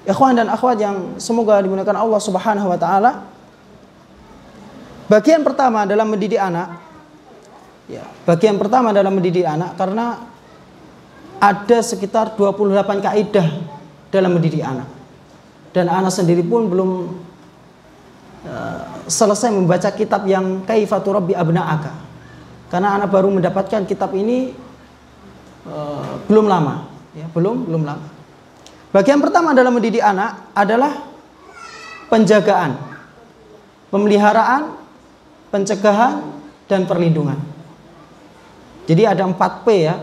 Ikhwan dan akhwat yang semoga dimuliakan Allah Subhanahu wa taala. Bagian pertama dalam mendidik anak, ya, bagian pertama dalam mendidik anak, karena ada sekitar 28 kaidah dalam mendidik anak. Dan anak sendiri pun belum selesai membaca kitab yang Kaifa Turabbi Abna'aka. Karena anak baru mendapatkan kitab ini belum lama, ya, belum lama. Bagian pertama dalam mendidik anak adalah penjagaan, pemeliharaan, pencegahan, dan perlindungan. Jadi ada 4P ya.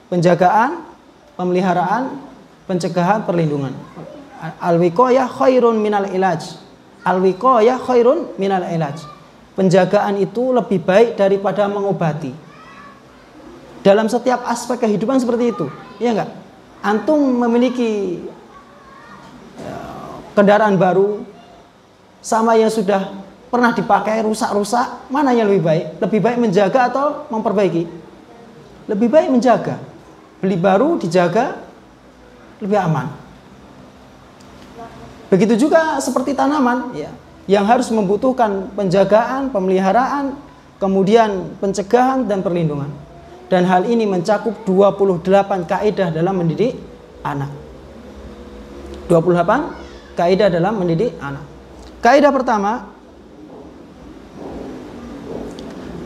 Penjagaan, pemeliharaan, pencegahan, perlindungan. Al-wiqayah khairun minal ilaj. Al-wiqayah khairun minal ilaj. Penjagaan itu lebih baik daripada mengobati. Dalam setiap aspek kehidupan seperti itu, iya enggak? Antum memiliki kendaraan baru sama yang sudah pernah dipakai rusak-rusak, mana yang lebih baik? Lebih baik menjaga atau memperbaiki? Lebih baik menjaga. Beli baru dijaga lebih aman. Begitu juga seperti tanaman, ya, yang harus membutuhkan penjagaan, pemeliharaan, kemudian pencegahan dan perlindungan. Dan hal ini mencakup 28 kaidah dalam mendidik anak. 28 kaidah dalam mendidik anak. Kaidah pertama,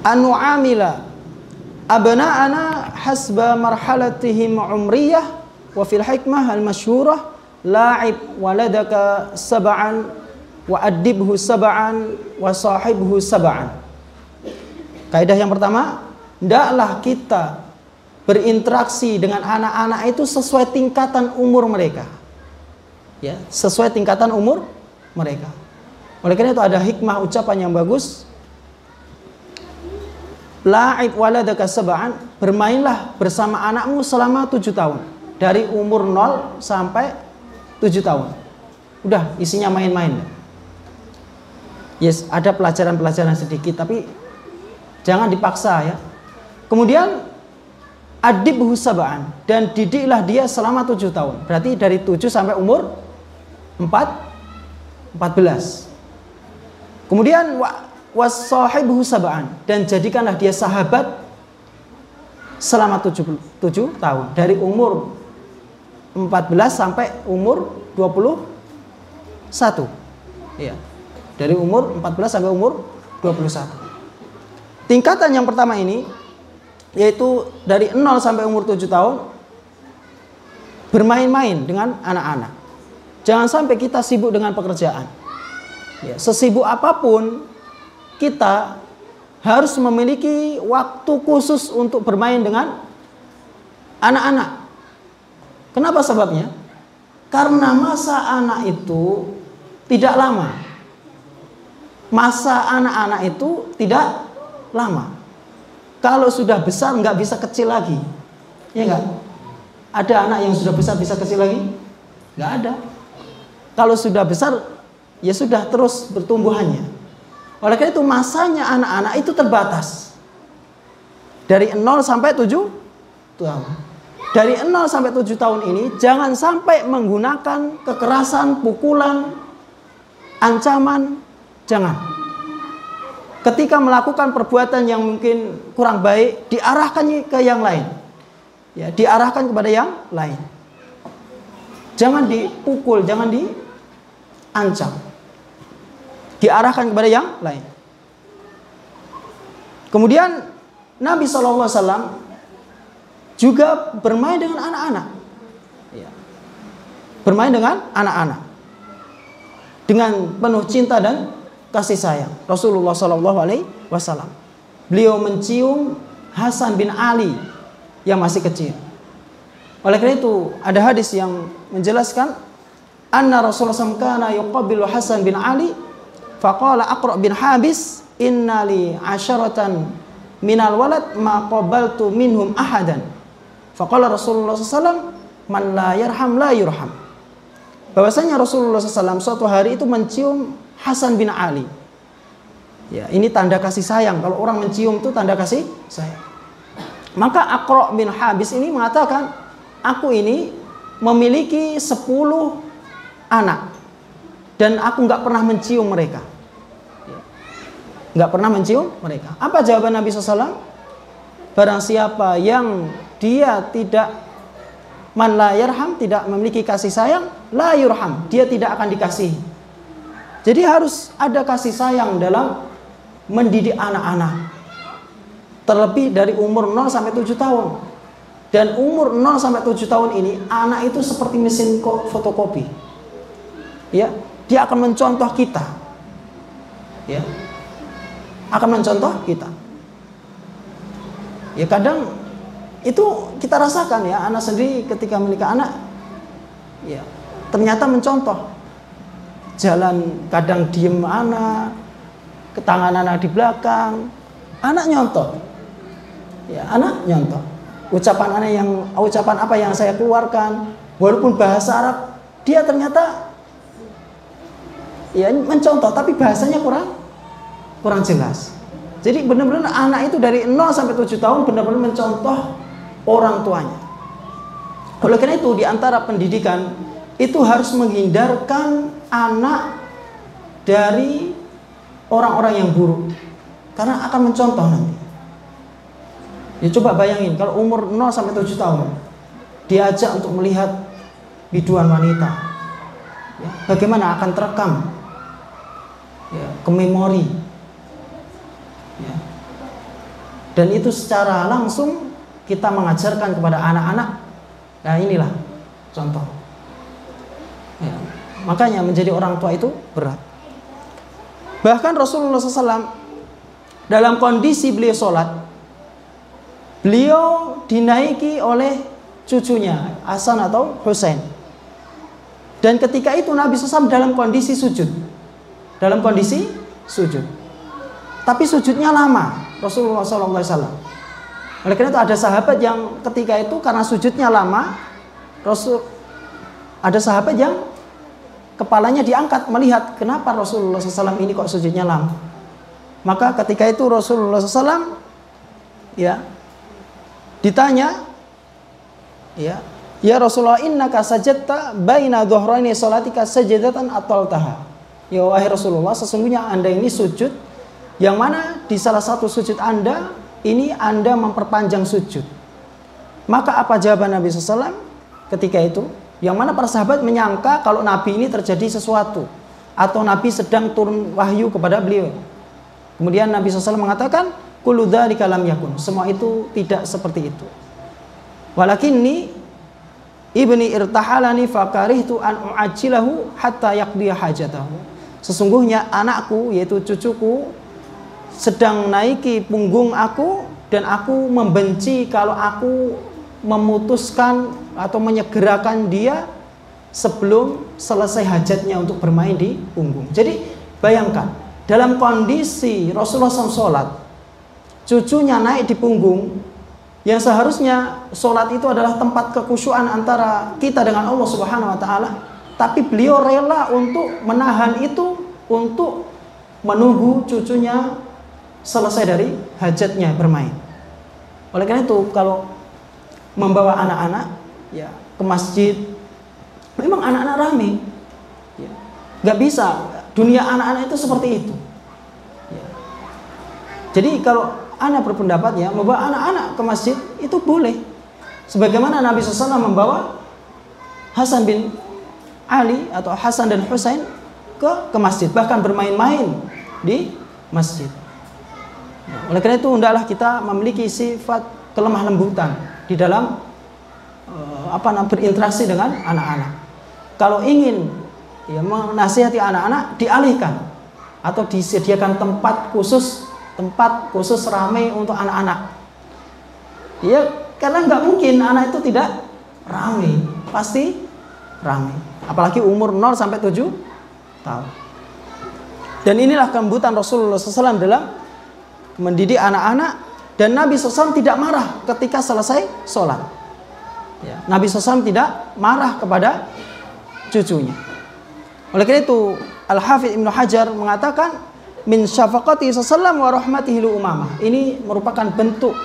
anu'amila abna'ana hasba marhalatihim umriyah wa fil hikmah al-masyhurah la'ib waladaka sab'an wa adibhu sab'an wa sahibhu sab'an. Kaidah yang pertama, hendaklah kita berinteraksi dengan anak-anak itu sesuai tingkatan umur mereka. Ya, sesuai tingkatan umur mereka. Oleh karena itu ada hikmah ucapan yang bagus. La'ib waladaka sab'an, bermainlah bersama anakmu selama 7 tahun. Dari umur 0 sampai 7 tahun. Udah, isinya main-main. Yes, ada pelajaran-pelajaran sedikit, tapi jangan dipaksa ya. Kemudian adibhu sab'an, dan didiklah dia selama 7 tahun. Berarti dari 7 sampai umur 14. Kemudian wasahibhu sab'an, dan jadikanlah dia sahabat selama 7 tahun. Dari umur 14 sampai umur 21. Iya. Dari umur 14 sampai umur 21. Tingkatan yang pertama ini, yaitu dari 0 sampai umur 7 tahun, bermain-main dengan anak-anak. Jangan sampai kita sibuk dengan pekerjaan. Ya, sesibuk apapun, kita harus memiliki waktu khusus untuk bermain dengan anak-anak. Kenapa sebabnya? Karena masa anak itu tidak lama. Masa anak-anak itu tidak lama. Kalau sudah besar nggak bisa kecil lagi, ya nggak? Ada anak yang sudah besar bisa kecil lagi? Nggak ada. Kalau sudah besar, ya sudah terus bertumbuhannya. Oleh karena itu masanya anak-anak itu terbatas. Dari 0 sampai 7 tahun. Dari 0 sampai 7 tahun ini jangan sampai menggunakan kekerasan, pukulan, ancaman, jangan. Ketika melakukan perbuatan yang mungkin kurang baik, diarahkan ke yang lain. Ya, diarahkan kepada yang lain. Jangan dipukul, jangan diancam. Diarahkan kepada yang lain. Kemudian Nabi SAW juga bermain dengan anak-anak. Ya. Bermain dengan anak-anak. Dengan penuh cinta dan kasih sayang. Rasulullah SAW, beliau mencium Hasan bin Ali yang masih kecil. Oleh karena itu ada hadis yang menjelaskan anna Rasulullah SAW kana yuqabbilu Hasan bin Ali faqala Aqra bin Habis inna li 'asharatan minal walad ma qabaltu minhum ahadan. Faqala Rasulullah SAW man la yarham la yurham. Bahwasanya Rasulullah SAW suatu hari itu mencium Hasan bin Ali. Ya, ini tanda kasih sayang. Kalau orang mencium itu tanda kasih sayang. Maka Aqra bin Habis ini mengatakan, aku ini memiliki 10 anak dan aku nggak pernah mencium mereka. Nggak pernah mencium mereka. Apa jawaban Nabi SAW? Barang siapa yang dia tidak, man la yarham, tidak memiliki kasih sayang, la yurham, dia tidak akan dikasihi. Jadi harus ada kasih sayang dalam mendidik anak-anak. Terlebih dari umur 0 sampai 7 tahun. Dan umur 0 sampai 7 tahun ini, anak itu seperti mesin fotokopi. Ya, dia akan mencontoh kita. Ya. Akan mencontoh kita. Ya kadang itu kita rasakan ya, anak sendiri ketika memiliki anak, ya ternyata mencontoh. Jalan kadang diem anak, ke tangan anak di belakang, anak nyontoh. Ya, anak nyontoh. Ucapan apa yang saya keluarkan, walaupun bahasa Arab, dia ternyata ya mencontoh, tapi bahasanya kurang jelas. Jadi benar-benar anak itu dari 0 sampai 7 tahun benar-benar mencontoh orang tuanya. Oleh karena itu di antara pendidikan itu harus menghindarkan anak dari orang-orang yang buruk. Karena akan mencontoh nanti. Ya coba bayangin kalau umur 0 sampai 7 tahun diajak untuk melihat biduan wanita. Ya, bagaimana akan terekam ya, ke memori. Ya. Dan itu secara langsung kita mengajarkan kepada anak-anak. Nah inilah contoh. Ya. Makanya menjadi orang tua itu berat. Bahkan Rasulullah SAW dalam kondisi beliau sholat, beliau dinaiki oleh cucunya Hasan atau Husain. Dan ketika itu Nabi SAW dalam kondisi sujud. Dalam kondisi sujud. Tapi sujudnya lama, Rasulullah SAW. Oleh karena itu ada sahabat yang ketika itu karena sujudnya lama, ada sahabat yang kepalanya diangkat melihat kenapa Rasulullah SAW ini kok sujudnya lama. Maka ketika itu Rasulullah SAW ya ditanya, ya Rasulullah, innaka sajadta baina dhuhraini salatika sajadatan ataltaha. Ya wahai Rasulullah, sesungguhnya Anda ini sujud yang mana di salah satu sujud Anda ini Anda memperpanjang sujud. Maka apa jawaban Nabi SAW ketika itu? Yang mana para sahabat menyangka kalau Nabi ini terjadi sesuatu atau Nabi sedang turun wahyu kepada beliau. Kemudian Nabi SAW mengatakan, kullu dzalika lam yakun. Semua itu tidak seperti itu. Walakinni ibni irtahalani fakarihtu an u'ajjilahu hatta yaqdiya hajatahu. Sesungguhnya anakku, yaitu cucuku, sedang naiki punggung aku dan aku membenci kalau aku memutuskan atau menyegerakan dia sebelum selesai hajatnya untuk bermain di punggung. Jadi bayangkan dalam kondisi Rasulullah SAW sholat, cucunya naik di punggung, yang seharusnya sholat itu adalah tempat kekhusyuan antara kita dengan Allah Subhanahu Wa Taala, tapi beliau rela untuk menahan itu untuk menunggu cucunya selesai dari hajatnya bermain. Oleh karena itu kalau membawa anak-anak ya ke masjid, memang anak-anak ramai. Ya. Gak bisa, dunia anak-anak itu seperti itu. Ya. Jadi kalau Ana berpendapat ya membawa anak-anak ke masjid itu boleh. Sebagaimana Nabi SAW membawa Hasan bin Ali atau Hasan dan Husain ke masjid, bahkan bermain-main di masjid. Oleh karena itu hendaklah kita memiliki sifat kelemah lembutan di dalam berinteraksi dengan anak-anak. Kalau ingin ya menasihati anak-anak, dialihkan atau disediakan tempat khusus ramai untuk anak-anak. Ya karena nggak mungkin anak itu tidak ramai, pasti ramai. Apalagi umur 0 sampai 7 tahun. Dan inilah kelembutan Rasulullah SAW dalam mendidik anak-anak, dan Nabi SAW tidak marah ketika selesai sholat. Ya, Nabi SAW tidak marah kepada cucunya. Oleh karena itu Al-Hafidz Ibnu Hajar mengatakan min syafaqati sallallahu wa rahmatihi li Umamah. Ini merupakan bentuk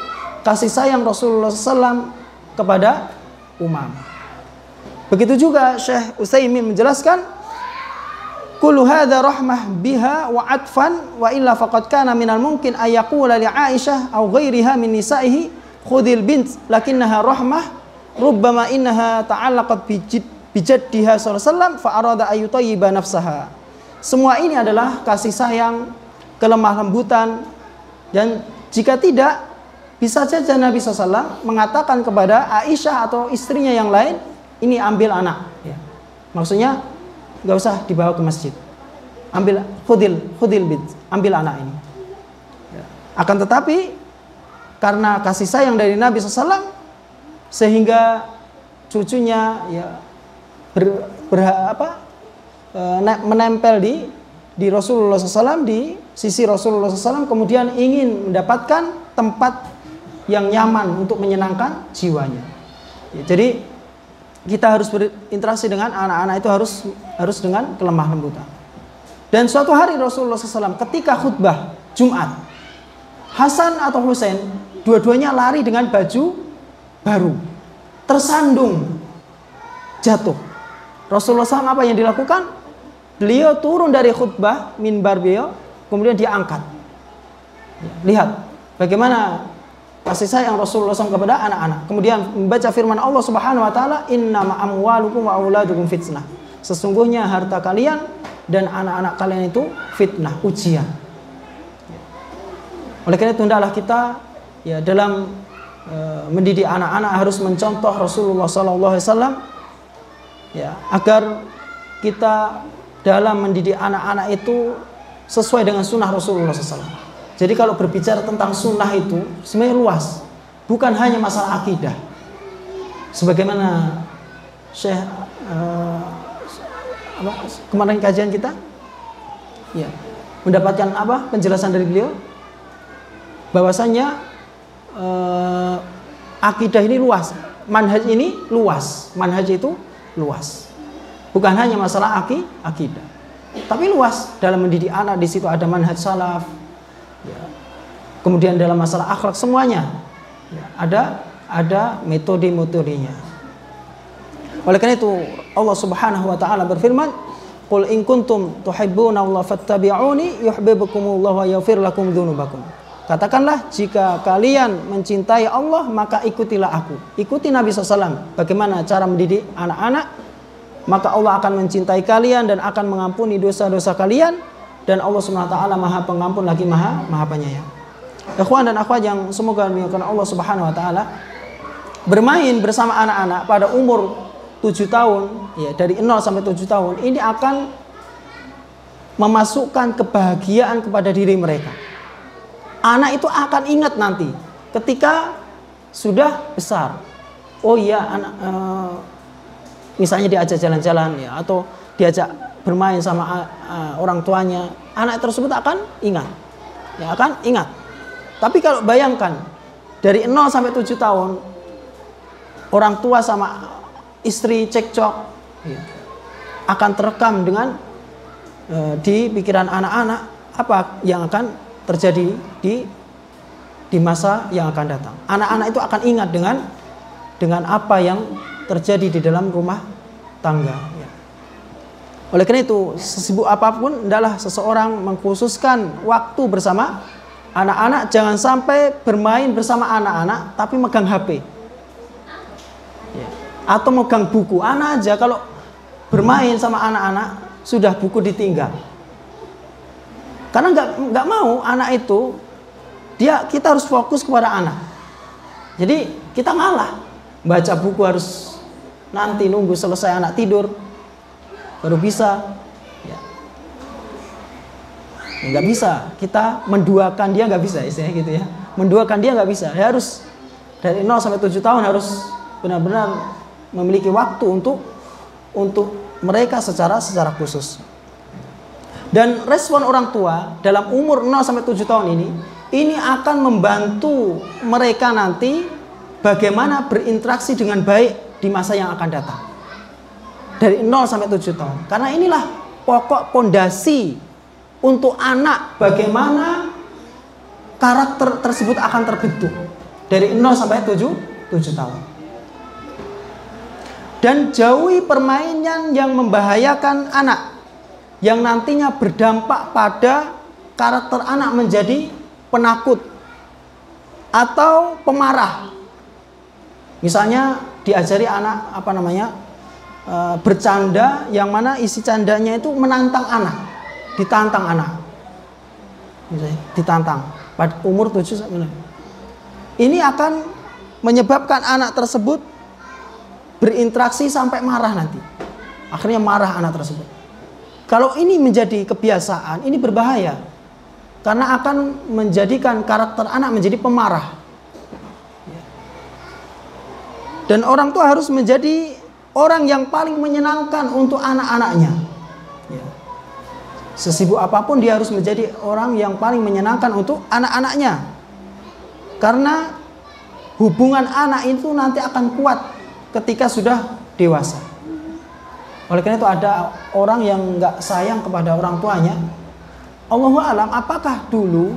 kasih sayang Rasulullah SAW kepada Umamah. Begitu juga Syekh Utsaimin menjelaskan kullu hadza rahmah biha wa atfan wa illa faqad kana minal mumkin ay yaqula li Aisyah aw ghairiha min nisa'ihi khudhil bint lakinnaha rahmah rubbama innaha ta'allaqat bi jaddiha sallallahu alaihi wasallam fa arada ay yutayyiba nafsaha. Semua ini adalah kasih sayang, kelemah lembutan, dan jika tidak bisa saja Nabi SAW mengatakan kepada Aisyah atau istrinya yang lain, ini ambil anak. Ya. Maksudnya nggak usah dibawa ke masjid. Ambil khudil bint, ambil anak ini. Ya. Akan tetapi karena kasih sayang dari Nabi SAW sehingga cucunya ya menempel di Rasulullah SAW, di sisi Rasulullah SAW, kemudian ingin mendapatkan tempat yang nyaman untuk menyenangkan jiwanya. Ya, jadi kita harus berinteraksi dengan anak-anak itu harus dengan kelemah lembutan. Dan suatu hari Rasulullah SAW ketika khutbah Jumat, Hasan atau Husain dua-duanya lari dengan baju baru, tersandung, jatuh. Rasulullah SAW apa yang dilakukan? Beliau turun dari khutbah minbar beliau, kemudian dia angkat. Lihat bagaimana kasih sayang Rasulullah SAW kepada anak-anak. Kemudian membaca firman Allah Subhanahu wa taala, "Innama amwalukum wa auladukum fitnah." Sesungguhnya harta kalian dan anak-anak kalian itu fitnah, ujian. Oleh karena itu hendaklah kita ya dalam mendidik anak-anak harus mencontoh Rasulullah SAW ya, agar kita dalam mendidik anak-anak itu sesuai dengan sunnah Rasulullah SAW. Jadi kalau berbicara tentang sunnah itu sebenarnya luas, bukan hanya masalah akidah. Sebagaimana Syekh kemarin kajian kita, ya, mendapatkan penjelasan dari beliau, bahwasanya akidah ini luas, manhaj ini luas, manhaj itu luas, bukan hanya masalah akidah, tapi luas dalam mendidik anak. Di situ ada manhaj salaf. Ya. Kemudian dalam masalah akhlak semuanya ya, ada metode-metodenya. Oleh karena itu Allah Subhanahu wa taala berfirman, "Qul in kuntum tuhibbunallaha fattabi'uni yuhibbukumullahu wa yaghfir lakum dzunubakum." Katakanlah, jika kalian mencintai Allah maka ikutilah aku. Ikuti Nabi SAW bagaimana cara mendidik anak-anak, maka Allah akan mencintai kalian dan akan mengampuni dosa-dosa kalian. Dan Allah SWT Maha Pengampun lagi Maha Penyayang. Ikhwan dan akhwat yang semoga dimuliakan Allah Subhanahu wa taala, bermain bersama anak-anak pada umur 7 tahun, ya, dari 0 sampai 7 tahun, ini akan memasukkan kebahagiaan kepada diri mereka. Anak itu akan ingat nanti ketika sudah besar. Oh iya, anak misalnya diajak jalan-jalan ya, atau diajak bermain sama orang tuanya, anak tersebut akan ingat, ya, akan ingat. Tapi kalau bayangkan dari 0 sampai 7 tahun orang tua sama istri cekcok, ya, akan terekam dengan di pikiran anak-anak apa yang akan terjadi di masa yang akan datang. Anak-anak itu akan ingat dengan apa yang terjadi di dalam rumah tangga. Ya. Oleh karena itu, sesibuk apapun hendaklah seseorang mengkhususkan waktu bersama anak-anak. Jangan sampai bermain bersama anak-anak tapi megang HP ya, atau megang buku. Anak aja kalau bermain sama anak-anak sudah buku ditinggal, karena nggak mau anak itu, kita harus fokus kepada anak. Jadi kita ngalah, baca buku harus nanti nunggu selesai anak tidur baru bisa, ya. Nggak bisa kita menduakan dia, nggak bisa istilahnya gitu ya. Menduakan dia nggak bisa. Dia harus dari 0 sampai 7 tahun harus benar-benar memiliki waktu untuk mereka secara khusus. Dan respon orang tua dalam umur 0 sampai 7 tahun ini akan membantu mereka nanti bagaimana berinteraksi dengan baik di masa yang akan datang. Dari 0 sampai 7 tahun. Karena inilah pokok pondasi untuk anak, bagaimana karakter tersebut akan terbentuk dari 0 sampai 7 tahun. Dan jauhi permainan yang membahayakan anak. yang nantinya berdampak pada karakter anak menjadi penakut atau pemarah. Misalnya diajari anak bercanda yang mana isi candanya itu menantang anak, ditantang anak, misalnya ditantang pada umur 7 sampai 9. Ini akan menyebabkan anak tersebut berinteraksi sampai marah nanti. Akhirnya marah anak tersebut. Kalau ini menjadi kebiasaan, ini berbahaya. Karena akan menjadikan karakter anak menjadi pemarah. Dan orang tua harus menjadi orang yang paling menyenangkan untuk anak-anaknya. Sesibuk apapun dia harus menjadi orang yang paling menyenangkan untuk anak-anaknya. Karena hubungan anak itu nanti akan kuat ketika sudah dewasa. Oleh karena itu ada orang yang nggak sayang kepada orang tuanya. Allahu a'lam, apakah dulu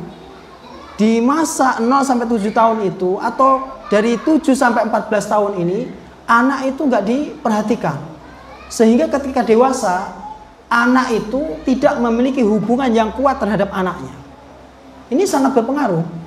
di masa 0 sampai 7 tahun itu atau dari 7 sampai 14 tahun ini anak itu nggak diperhatikan. Sehingga ketika dewasa anak itu tidak memiliki hubungan yang kuat terhadap anaknya. Ini sangat berpengaruh.